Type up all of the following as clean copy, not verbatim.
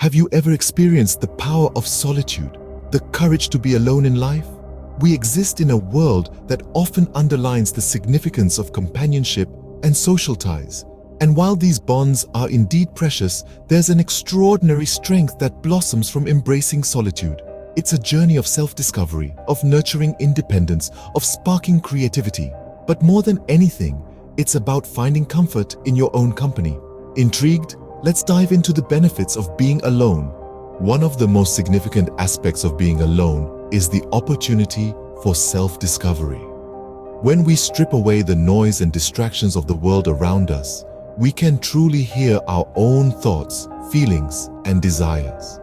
Have you ever experienced the power of solitude, the courage to be alone in life? We exist in a world that often underlines the significance of companionship and social ties. And while these bonds are indeed precious, there's an extraordinary strength that blossoms from embracing solitude. It's a journey of self-discovery, of nurturing independence, of sparking creativity. But more than anything, it's about finding comfort in your own company. Intrigued? Let's dive into the benefits of being alone. One of the most significant aspects of being alone is the opportunity for self-discovery. When we strip away the noise and distractions of the world around us, we can truly hear our own thoughts, feelings, and desires.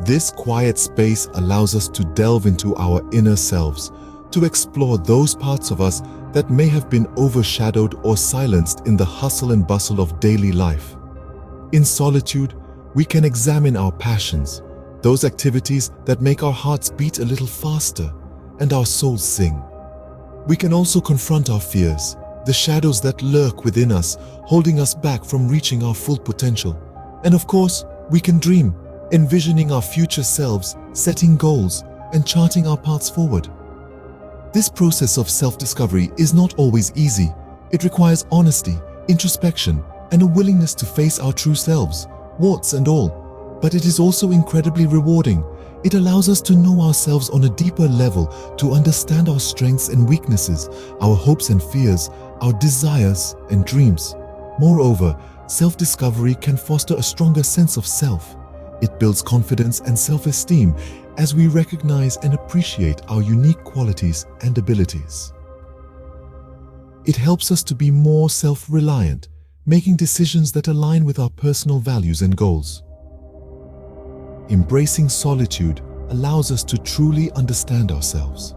This quiet space allows us to delve into our inner selves, to explore those parts of us that may have been overshadowed or silenced in the hustle and bustle of daily life. In solitude, we can examine our passions, those activities that make our hearts beat a little faster and our souls sing. We can also confront our fears, the shadows that lurk within us, holding us back from reaching our full potential. And of course, we can dream, envisioning our future selves, setting goals, and charting our paths forward. This process of self-discovery is not always easy. It requires honesty, introspection, and a willingness to face our true selves, warts and all. But it is also incredibly rewarding. It allows us to know ourselves on a deeper level, to understand our strengths and weaknesses, our hopes and fears, our desires and dreams. Moreover, self-discovery can foster a stronger sense of self. It builds confidence and self-esteem as we recognize and appreciate our unique qualities and abilities. It helps us to be more self-reliant, making decisions that align with our personal values and goals. Embracing solitude allows us to truly understand ourselves.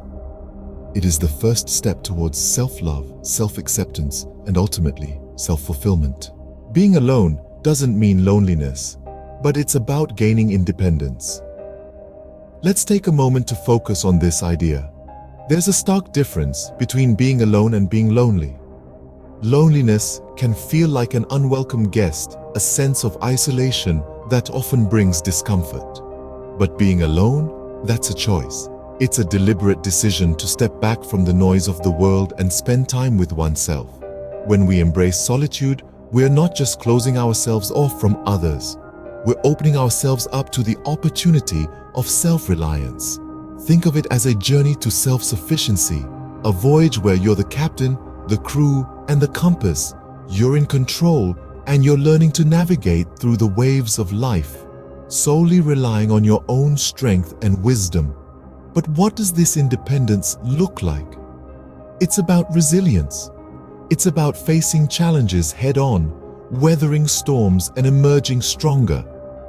It is the first step towards self-love, self-acceptance, and ultimately, self-fulfillment. Being alone doesn't mean loneliness, but it's about gaining independence. Let's take a moment to focus on this idea. There's a stark difference between being alone and being lonely. Loneliness can feel like an unwelcome guest, a sense of isolation that often brings discomfort. But being alone, that's a choice. It's a deliberate decision to step back from the noise of the world and spend time with oneself. When we embrace solitude, we're not just closing ourselves off from others. We're opening ourselves up to the opportunity of self-reliance. Think of it as a journey to self-sufficiency, a voyage where you're the captain, the crew, and the compass. You're in control, and you're learning to navigate through the waves of life, solely relying on your own strength and wisdom. But what does this independence look like? It's about resilience. It's about facing challenges head-on, weathering storms and emerging stronger.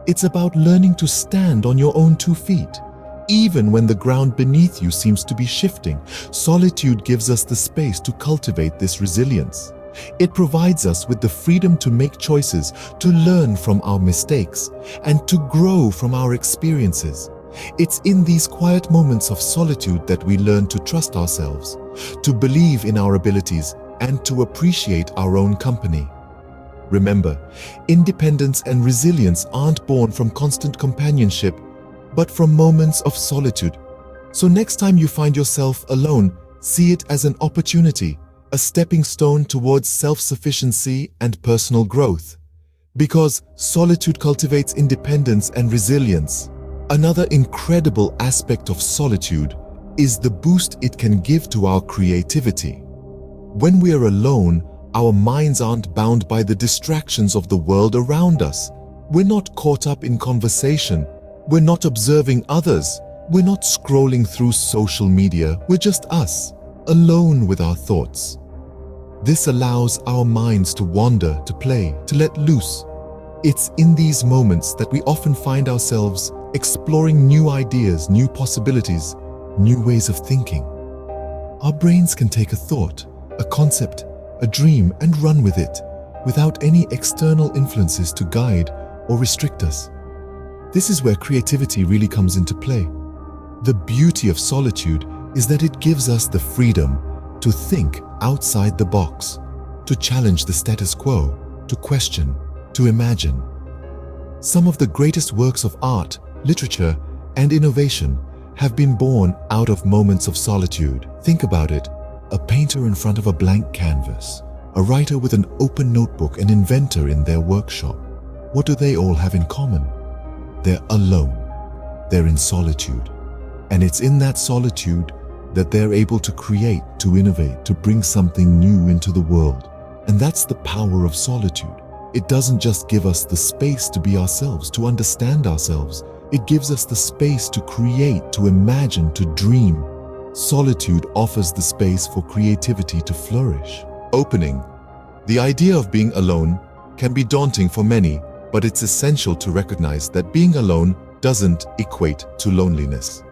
It's about learning to stand on your own 2 feet, even when the ground beneath you seems to be shifting. Solitude gives us the space to cultivate this resilience. It provides us with the freedom to make choices, to learn from our mistakes, and to grow from our experiences. It's in these quiet moments of solitude that we learn to trust ourselves, to believe in our abilities, and to appreciate our own company. Remember, independence and resilience aren't born from constant companionship, but from moments of solitude. So next time you find yourself alone, see it as an opportunity, a stepping stone towards self-sufficiency and personal growth. Because solitude cultivates independence and resilience. Another incredible aspect of solitude is the boost it can give to our creativity. When we are alone, our minds aren't bound by the distractions of the world around us. We're not caught up in conversation. We're not observing others. We're not scrolling through social media. We're just us, alone with our thoughts. This allows our minds to wander, to play, to let loose. It's in these moments that we often find ourselves exploring new ideas, new possibilities, new ways of thinking. Our brains can take a thought, a concept, a dream, and run with it, without any external influences to guide or restrict us. This is where creativity really comes into play. The beauty of solitude is that it gives us the freedom to think outside the box, to challenge the status quo, to question, to imagine. Some of the greatest works of art, literature, and innovation have been born out of moments of solitude. Think about it. A painter in front of a blank canvas, a writer with an open notebook, an inventor in their workshop. What do they all have in common? They're alone. They're in solitude. And it's in that solitude that they're able to create, to innovate, to bring something new into the world. And that's the power of solitude. It doesn't just give us the space to be ourselves, to understand ourselves. It gives us the space to create, to imagine, to dream. Solitude offers the space for creativity to flourish. Opening. The idea of being alone can be daunting for many, but it's essential to recognize that being alone doesn't equate to loneliness.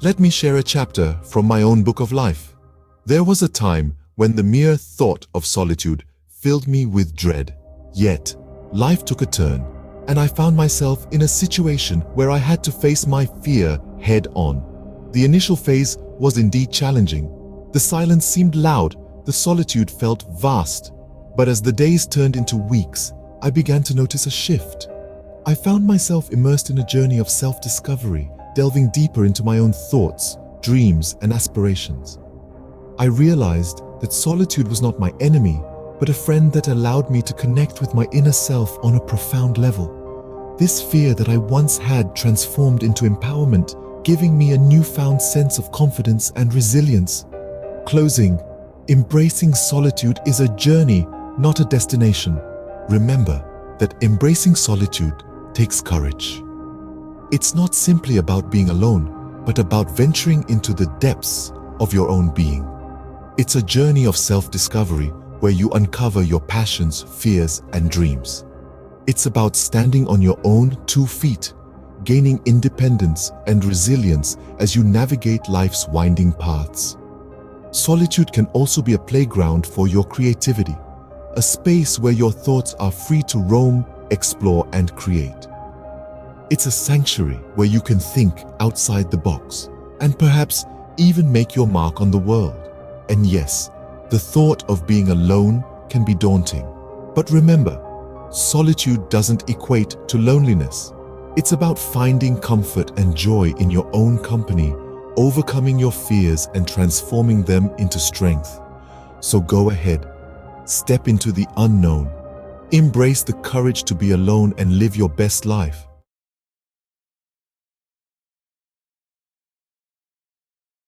Let me share a chapter from my own book of life. There was a time when the mere thought of solitude filled me with dread. Yet, life took a turn, and I found myself in a situation where I had to face my fear head on. The initial phase was indeed challenging. The silence seemed loud, the solitude felt vast. But as the days turned into weeks, I began to notice a shift. I found myself immersed in a journey of self-discovery, delving deeper into my own thoughts, dreams, and aspirations. I realized that solitude was not my enemy, but a friend that allowed me to connect with my inner self on a profound level. This fear that I once had transformed into empowerment, giving me a newfound sense of confidence and resilience. Closing. Embracing solitude is a journey, not a destination. Remember that embracing solitude takes courage. It's not simply about being alone, but about venturing into the depths of your own being. It's a journey of self-discovery where you uncover your passions, fears, and dreams. It's about standing on your own 2 feet, gaining independence and resilience as you navigate life's winding paths. Solitude can also be a playground for your creativity, a space where your thoughts are free to roam, explore, and create. It's a sanctuary where you can think outside the box and perhaps even make your mark on the world. And yes, the thought of being alone can be daunting. But remember, solitude doesn't equate to loneliness. It's about finding comfort and joy in your own company, overcoming your fears and transforming them into strength. So go ahead, step into the unknown, embrace the courage to be alone and live your best life.